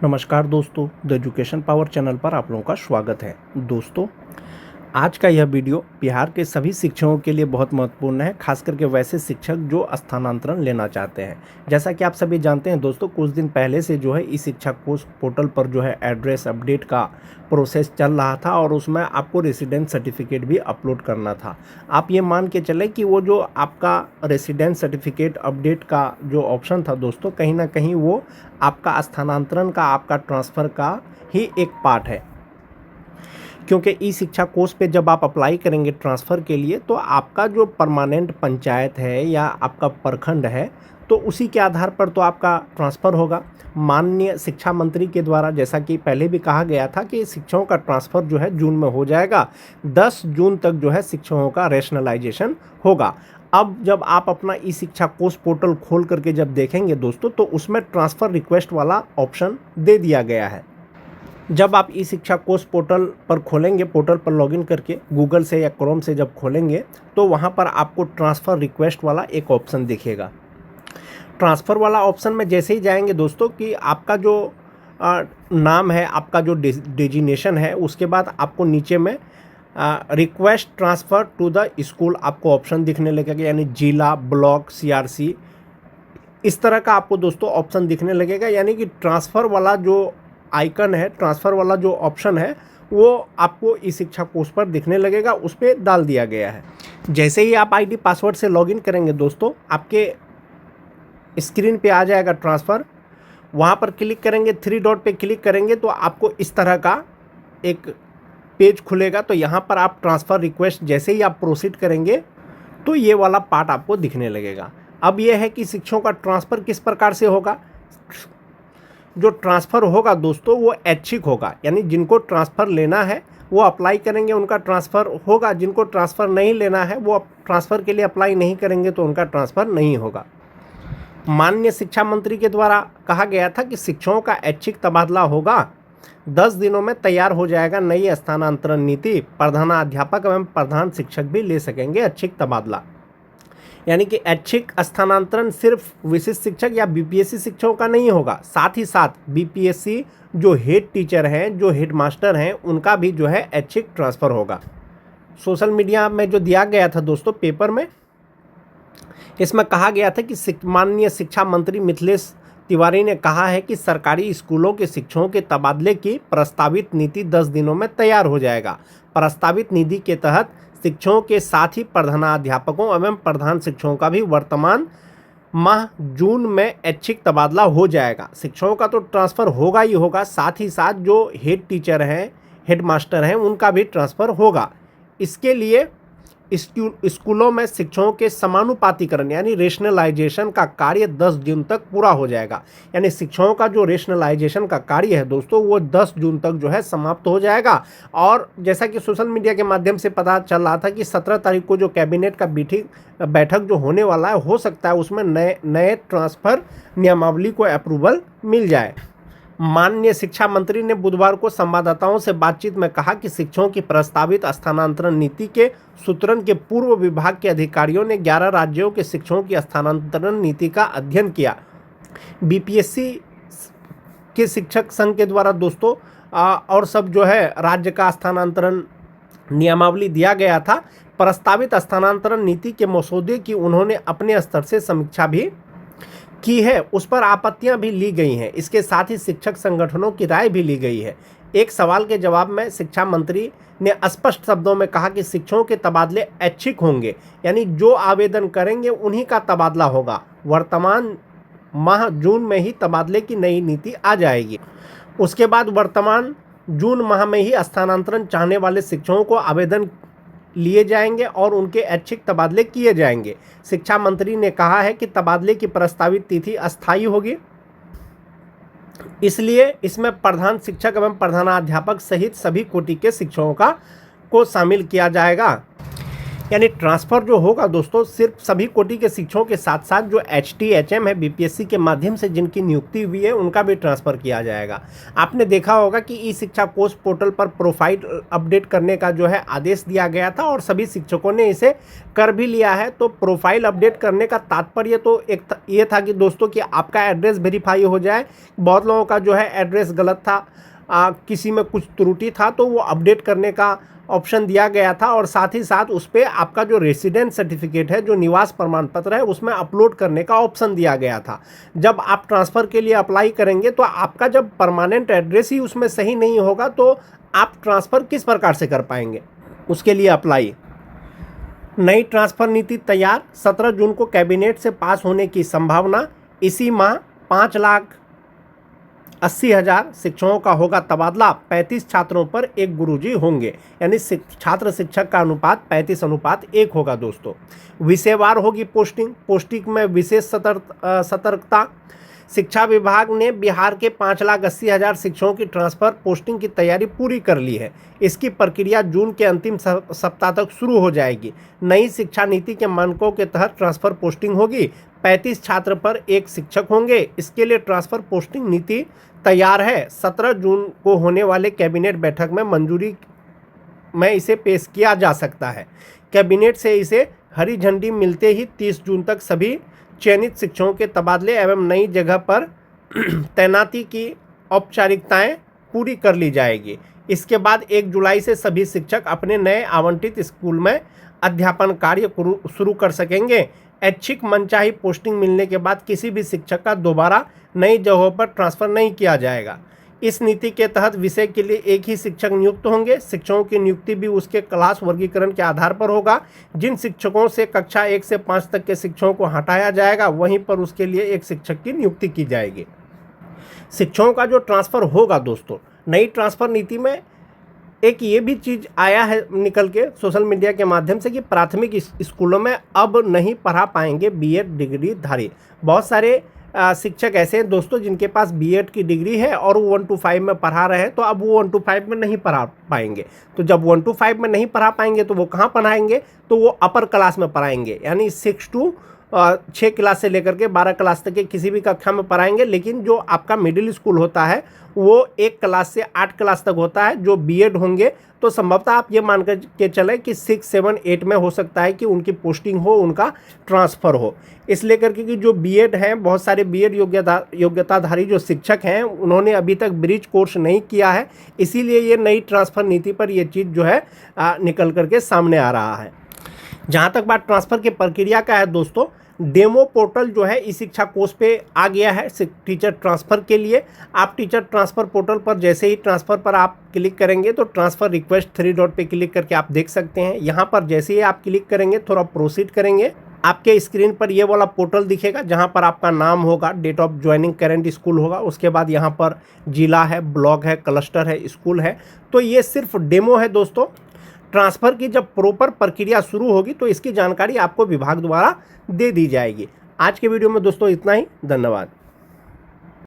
नमस्कार दोस्तों, the education power channel पर आप लोगों का स्वागत है। दोस्तों, आज का यह वीडियो बिहार के सभी शिक्षकों के लिए बहुत महत्वपूर्ण है, खास करके वैसे शिक्षक जो स्थानांतरण लेना चाहते हैं। जैसा कि आप सभी जानते हैं दोस्तों, कुछ दिन पहले से जो है ई शिक्षा कोश पोर्टल पर जो है एड्रेस अपडेट का प्रोसेस चल रहा था और उसमें आपको रेसिडेंस सर्टिफिकेट भी अपलोड करना था। आप ये मान के चलें कि वो जो आपका रेसिडेंस सर्टिफिकेट अपडेट का जो ऑप्शन था दोस्तों, कहीं ना कहीं वो आपका स्थानांतरण का, आपका ट्रांसफ़र का ही एक पार्ट है। क्योंकि ई शिक्षा कोर्स पे जब आप अप्लाई करेंगे ट्रांसफ़र के लिए, तो आपका जो परमानेंट पंचायत है या आपका प्रखंड है, तो उसी के आधार पर तो आपका ट्रांसफ़र होगा। माननीय शिक्षा मंत्री के द्वारा, जैसा कि पहले भी कहा गया था, कि शिक्षकों का ट्रांसफ़र जो है जून में हो जाएगा। 10 जून तक जो है शिक्षकों का रैशनलाइजेशन होगा। अब जब आप अपना ई शिक्षा कोर्स पोर्टल खोल करके जब देखेंगे दोस्तों, तो उसमें ट्रांसफ़र रिक्वेस्ट वाला ऑप्शन दे दिया गया है। जब आप ई शिक्षा कोर्स पोर्टल पर खोलेंगे, पोर्टल पर लॉगिन करके गूगल से या क्रोम से जब खोलेंगे, तो वहाँ पर आपको ट्रांसफ़र रिक्वेस्ट वाला एक ऑप्शन दिखेगा। ट्रांसफ़र वाला ऑप्शन में जैसे ही जाएंगे दोस्तों, कि आपका जो नाम है, आपका जो डेजिग्नेशन है, उसके बाद आपको नीचे में request transfer to the school आपको ऑप्शन दिखने लगेगा, यानी जिला, ब्लॉक, सीआरसी, इस तरह का आपको दोस्तों ऑप्शन दिखने लगेगा। यानी कि ट्रांसफ़र वाला जो आइकन है, ट्रांसफ़र वाला जो ऑप्शन है, वो आपको ई शिक्षा कोर्स पर दिखने लगेगा, उस पर डाल दिया गया है। जैसे ही आप आईडी पासवर्ड से लॉगिन करेंगे दोस्तों, आपके स्क्रीन पे आ जाएगा ट्रांसफ़र। वहाँ पर क्लिक करेंगे, 3 डॉट पे क्लिक करेंगे तो आपको इस तरह का एक पेज खुलेगा। तो यहाँ पर आप ट्रांसफ़र रिक्वेस्ट जैसे ही आप प्रोसीड करेंगे, तो ये वाला पार्ट आपको दिखने लगेगा। अब ये है कि शिक्षकों का ट्रांसफ़र किस प्रकार से होगा। जो ट्रांसफ़र होगा दोस्तों, वो ऐच्छिक होगा, यानी जिनको ट्रांसफ़र लेना है वो अप्लाई करेंगे, उनका ट्रांसफ़र होगा। जिनको ट्रांसफ़र नहीं लेना है, वो ट्रांसफ़र के लिए अप्लाई नहीं करेंगे, तो उनका ट्रांसफ़र नहीं होगा। माननीय शिक्षा मंत्री के द्वारा कहा गया था कि शिक्षकों का ऐच्छिक तबादला होगा। 10 दिनों में तैयार हो जाएगा नई स्थानांतरण नीति। प्रधानाध्यापक एवं प्रधान शिक्षक भी ले सकेंगे ऐच्छिक तबादला। यानी कि ऐच्छिक स्थानांतरण सिर्फ विशिष्ट शिक्षक या बीपीएससी शिक्षकों का नहीं होगा, साथ ही साथ बीपीएससी जो हेड टीचर हैं, जो हेड मास्टर हैं, उनका भी जो है ऐच्छिक ट्रांसफ़र होगा। सोशल मीडिया में जो दिया गया था दोस्तों पेपर में, इसमें कहा गया था कि माननीय शिक्षा मंत्री मिथिलेश तिवारी ने कहा है कि सरकारी स्कूलों के शिक्षकों के तबादले की प्रस्तावित नीति 10 दिनों में तैयार हो जाएगा। प्रस्तावित नीति के तहत शिक्षकों के साथ ही प्रधानाध्यापकों एवं प्रधान शिक्षकों का भी वर्तमान माह जून में ऐच्छिक तबादला हो जाएगा। शिक्षकों का तो ट्रांसफ़र होगा ही होगा, साथ ही साथ जो हेड टीचर हैं, हेड मास्टर हैं, उनका भी ट्रांसफ़र होगा। इसके लिए स्कूलों में शिक्षकों के समानुपातीकरण यानी रेशनलाइजेशन का कार्य 10 जून तक पूरा हो जाएगा। यानी शिक्षकों का जो रेशनलाइजेशन का कार्य है दोस्तों, वो 10 जून तक जो है समाप्त हो जाएगा। और जैसा कि सोशल मीडिया के माध्यम से पता चल रहा था कि 17 तारीख को जो कैबिनेट का बैठक जो होने वाला है, हो सकता है उसमें नए ट्रांसफ़र नियमावली को अप्रूवल मिल जाए। माननीय शिक्षा मंत्री ने बुधवार को संवाददाताओं से बातचीत में कहा कि शिक्षकों की प्रस्तावित स्थानांतरण नीति के सूत्रण के पूर्व विभाग के अधिकारियों ने 11 राज्यों के शिक्षकों की स्थानांतरण नीति का अध्ययन किया। बीपीएससी के शिक्षक संघ के द्वारा दोस्तों और सब जो है राज्य का स्थानांतरण नियमावली दिया गया था। प्रस्तावित स्थानांतरण नीति के मसौदे की उन्होंने अपने स्तर से समीक्षा भी की है, उस पर आपत्तियां भी ली गई हैं। इसके साथ ही शिक्षक संगठनों की राय भी ली गई है। एक सवाल के जवाब में शिक्षा मंत्री ने स्पष्ट शब्दों में कहा कि शिक्षकों के तबादले ऐच्छिक होंगे, यानी जो आवेदन करेंगे उन्हीं का तबादला होगा। वर्तमान माह जून में ही तबादले की नई नीति आ जाएगी। उसके बाद वर्तमान जून माह में ही स्थानांतरण चाहने वाले शिक्षकों को आवेदन लिए जाएंगे और उनके ऐच्छिक तबादले किए जाएंगे। शिक्षा मंत्री ने कहा है कि तबादले की प्रस्तावित तिथि अस्थायी होगी, इसलिए इसमें प्रधान शिक्षक एवं प्रधानाध्यापक सहित सभी कोटि के शिक्षकों को शामिल किया जाएगा। यानी ट्रांसफ़र जो होगा दोस्तों सिर्फ सभी कोटि के शिक्षकों के साथ साथ जो HT HM है बीपीएससी के माध्यम से जिनकी नियुक्ति हुई है उनका भी ट्रांसफ़र किया जाएगा। आपने देखा होगा कि ई शिक्षा कोष पोर्टल पर प्रोफाइल अपडेट करने का जो है आदेश दिया गया था और सभी शिक्षकों ने इसे कर भी लिया है। तो प्रोफाइल अपडेट करने का तात्पर्य तो ये था कि दोस्तों कि आपका एड्रेस वेरीफाई हो जाए। बहुत लोगों का जो है एड्रेस गलत था, किसी में कुछ त्रुटि था, तो वो अपडेट करने का ऑप्शन दिया गया था और साथ ही साथ उस पर आपका जो रेसिडेंस सर्टिफिकेट है, जो निवास प्रमाण पत्र है, उसमें अपलोड करने का ऑप्शन दिया गया था। जब आप ट्रांसफ़र के लिए अप्लाई करेंगे तो आपका जब परमानेंट एड्रेस ही उसमें सही नहीं होगा तो आप ट्रांसफ़र किस प्रकार से कर पाएंगे। उसके लिए अप्लाई नई ट्रांसफ़र नीति तैयार, 17 जून को कैबिनेट से पास होने की संभावना। इसी माह 5,80,000 शिक्षकों का होगा तबादला, 35 छात्रों पर एक गुरुजी होंगे, यानी छात्र शिक्षक का अनुपात 35:1 होगा दोस्तों। विषयवार होगी पोस्टिंग में विशेष सतर्कता। शिक्षा विभाग ने बिहार के 5,80,000 शिक्षकों की ट्रांसफ़र पोस्टिंग की तैयारी पूरी कर ली है। इसकी प्रक्रिया जून के अंतिम सप्ताह तक शुरू हो जाएगी। नई शिक्षा नीति के मानकों के तहत ट्रांसफ़र पोस्टिंग होगी, 35 छात्र पर एक शिक्षक होंगे। इसके लिए ट्रांसफ़र पोस्टिंग नीति तैयार है। 17 जून को होने वाले कैबिनेट बैठक में मंजूरी में इसे पेश किया जा सकता है। कैबिनेट से इसे हरी झंडी मिलते ही 30 जून तक सभी चयनित शिक्षकों के तबादले एवं नई जगह पर तैनाती की औपचारिकताएं पूरी कर ली जाएगी। इसके बाद 1 जुलाई से सभी शिक्षक अपने नए आवंटित स्कूल में अध्यापन कार्य शुरू कर सकेंगे। ऐच्छिक मनचाही पोस्टिंग मिलने के बाद किसी भी शिक्षक का दोबारा नई जगहों पर ट्रांसफ़र नहीं किया जाएगा। इस नीति के तहत विषय के लिए एक ही शिक्षक नियुक्त होंगे। शिक्षकों की नियुक्ति भी उसके क्लास वर्गीकरण के आधार पर होगा। जिन शिक्षकों से कक्षा 1 से 5 तक के शिक्षकों को हटाया जाएगा वहीं पर उसके लिए एक शिक्षक की नियुक्ति की जाएगी। शिक्षकों का जो ट्रांसफ़र होगा दोस्तों, नई ट्रांसफ़र नीति में एक ये भी चीज़ आया है निकल के सोशल मीडिया के माध्यम से कि प्राथमिक स्कूलों में अब नहीं पढ़ा पाएंगे बीएड डिग्री धारी। बहुत सारे शिक्षक ऐसे हैं दोस्तों जिनके पास बीएड की डिग्री है और वो 1 to 5 में पढ़ा रहे हैं, तो अब वो 1 to 5 में नहीं पढ़ा पाएंगे। तो जब 1 to 5 में नहीं पढ़ा पाएंगे तो वो कहाँ पढ़ाएंगे, तो वो अपर क्लास में पढ़ाएंगे, यानी 6 क्लास से लेकर के 12 क्लास तक के किसी भी कक्षा में पढ़ाएंगे। लेकिन जो आपका मिडिल स्कूल होता है वो 1 क्लास से 8 क्लास तक होता है। जो बीएड होंगे तो संभवतः आप ये मान कर के चलें कि 6, 7, 8 में हो सकता है कि उनकी पोस्टिंग हो, उनका ट्रांसफ़र हो। इसलिए करके कि जो बीएड हैं, बहुत सारे बीएड योग्यताधारी जो शिक्षक हैं उन्होंने अभी तक ब्रिज कोर्स नहीं किया है, इसीलिए ये नई ट्रांसफ़र नीति पर ये चीज़ जो है निकल करके सामने आ रहा है। जहाँ तक बात ट्रांसफ़र की प्रक्रिया का है दोस्तों, डेमो पोर्टल जो है ई शिक्षा कोष पे आ गया है टीचर ट्रांसफ़र के लिए। आप टीचर ट्रांसफ़र पोर्टल पर जैसे ही ट्रांसफ़र पर आप क्लिक करेंगे तो ट्रांसफ़र रिक्वेस्ट 3 डॉट पे क्लिक करके आप देख सकते हैं। यहाँ पर जैसे ही आप क्लिक करेंगे, थोड़ा प्रोसीड करेंगे, आपके स्क्रीन पर ये वाला पोर्टल दिखेगा जहाँ पर आपका नाम होगा, date of joining current school होगा, उसके बाद यहाँ पर जिला है, ब्लॉक है, क्लस्टर है, स्कूल है। तो ये सिर्फ डेमो है दोस्तों। ट्रांसफ़र की जब प्रॉपर प्रक्रिया शुरू होगी तो इसकी जानकारी आपको विभाग द्वारा दे दी जाएगी। आज के वीडियो में दोस्तों इतना ही। धन्यवाद।